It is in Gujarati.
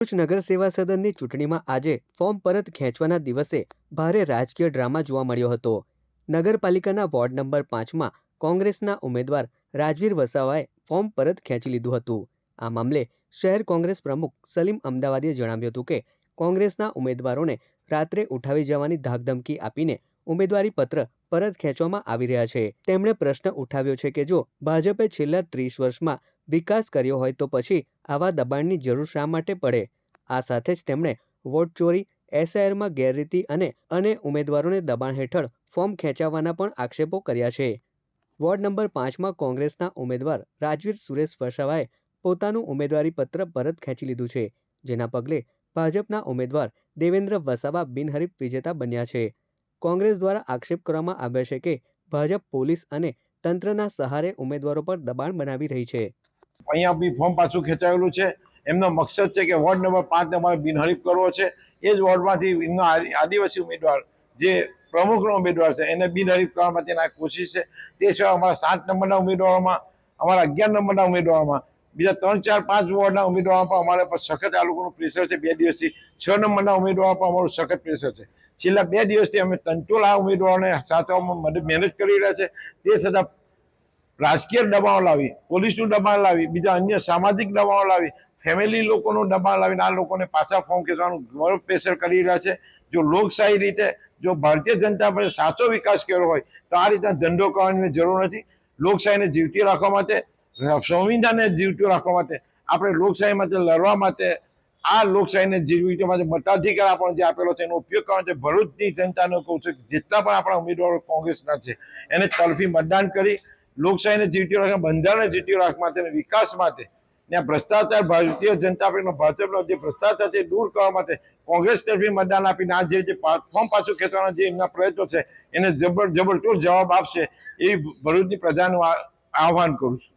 ભરૂચ નગર સેવા સદનની ચૂંટણીમાં આજે ફોર્મ પરત ખેંચવાના દિવસે ભારે રાજકીય ડ્રામા જોવા મળ્યો હતો। નગરપાલિકાના વોર્ડ નંબર 5માં કોંગ્રેસના ઉમેદવાર રાજવીર વસાવાએ ફોર્મ પરત ખેંચી લીધું હતું। આ મામલે શહેર કોંગ્રેસ પ્રમુખ સલીમ અમદાવાદીએ જણાવ્યું હતું કે કોંગ્રેસના ઉમેદવારોને રાત્રે ઉઠાવી જવાની ધાકધમકી આપીને ઉમેદવારી પત્ર પરત ખેંચવામાં આવી રહ્યા છે। તેમણે પ્રશ્ન ઉઠાવ્યો છે કે જો ભાજપે છેલ્લા 30 વર્ષમાં વિકાસ કર્યો હોય તો પછી આવા દબાણની જરૂર શા માટે પડે। આ સાથે જ તેમણે વોટ ચોરી, એસઆઈઆરમાં ગેરરીતિ અને ઉમેદવારોને દબાણ હેઠળ ફોર્મ ખેંચાવવાના પણ આક્ષેપો કર્યા છે। વોર્ડ નંબર 5માં કોંગ્રેસના ઉમેદવાર રાજવીર સુરેશ વસાવાએ પોતાનું ઉમેદવારી પત્ર પરત ખેંચી લીધું છે, જેના પગલે ભાજપના ઉમેદવાર દેવેન્દ્ર વસાવા બિનહરીફ વિજેતા બન્યા છે। કોંગ્રેસ દ્વારા આક્ષેપ કરવામાં આવ્યો છે કે ભાજપ પોલીસ અને તંત્રના સહારે ઉમેદવારો પર દબાણ બનાવી રહી છે। અહીંયા બી ફોર્મ પાછું ખેંચાયેલું છે। એમનો મકસદ છે કે વોર્ડ નંબર 5 અમારે બિનહરીફ કરવો છે। એ જ વોર્ડમાંથી એમનો આદિવાસી ઉમેદવાર જે પ્રમુખનો ઉમેદવાર છે એને બિનહરીફ કરવા માટેની આ કોશિશ છે। તે સિવાય અમારા 7 નંબરના ઉમેદવારોમાં, અમારા 11 નંબરના ઉમેદવારોમાં, બીજા 3, 4, 5 વોર્ડના ઉમેદવારોમાં પણ અમારે પર સખત આ લોકોનું પ્રેશર છે। 2 દિવસથી 6 નંબરના ઉમેદવારો પર અમારું સખત પ્રેશર છે। છેલ્લા 2 દિવસથી અમે તંતોલ આ ઉમેદવારોને સાચવવામાં મહેનત કરી રહ્યા છે। તે છતાં રાજકીય દબાણ લાવી, પોલીસનું દબાણ લાવી, બીજા અન્ય સામાજિક દબાણ લાવી, ફેમિલી લોકોનું દબાણ લાવીને આ લોકોને પાછા ફોર્મ ખેંચવાનું ઘણું પ્રેશર કરી રહ્યા છે। જો લોકશાહી રીતે, જો ભારતીય જનતા પાર્ટી સાચો વિકાસ કર્યો હોય તો આ રીતના ધંધો કરવાની જરૂર નથી। લોકશાહીને જીવતી રાખવા માટે, સંવિધાનને જીવતું રાખવા માટે, આપણે લોકશાહી માટે લડવા માટે, આ લોકશાહીને જીવતી માટે મતાધિકાર આપણને જે આપેલો છે એનો ઉપયોગ કરવા માટે ભરૂચની જનતાને કહું છું કે જેટલા પણ આપણા ઉમેદવારો કોંગ્રેસના છે એને તરફી મતદાન કરી લોકશાહીને જીવતી રાખવા, બંધારણને જીવતી રાખવા માટે, વિકાસ માટે ને ભ્રષ્ટાચાર, ભારતીય જનતા પાર્ટીનો ભાજપનો જે ભ્રષ્ટાચાર છે દૂર કરવા માટે કોંગ્રેસ તરફી મતદાન આપીને આ જે ફોર્મ પાછું ખેંચવાના જે એમના પ્રયત્નો છે એને જબરદસ્ત જવાબ આપશે એ ભરૂચની પ્રજાનું આહ્વાન કરું છું।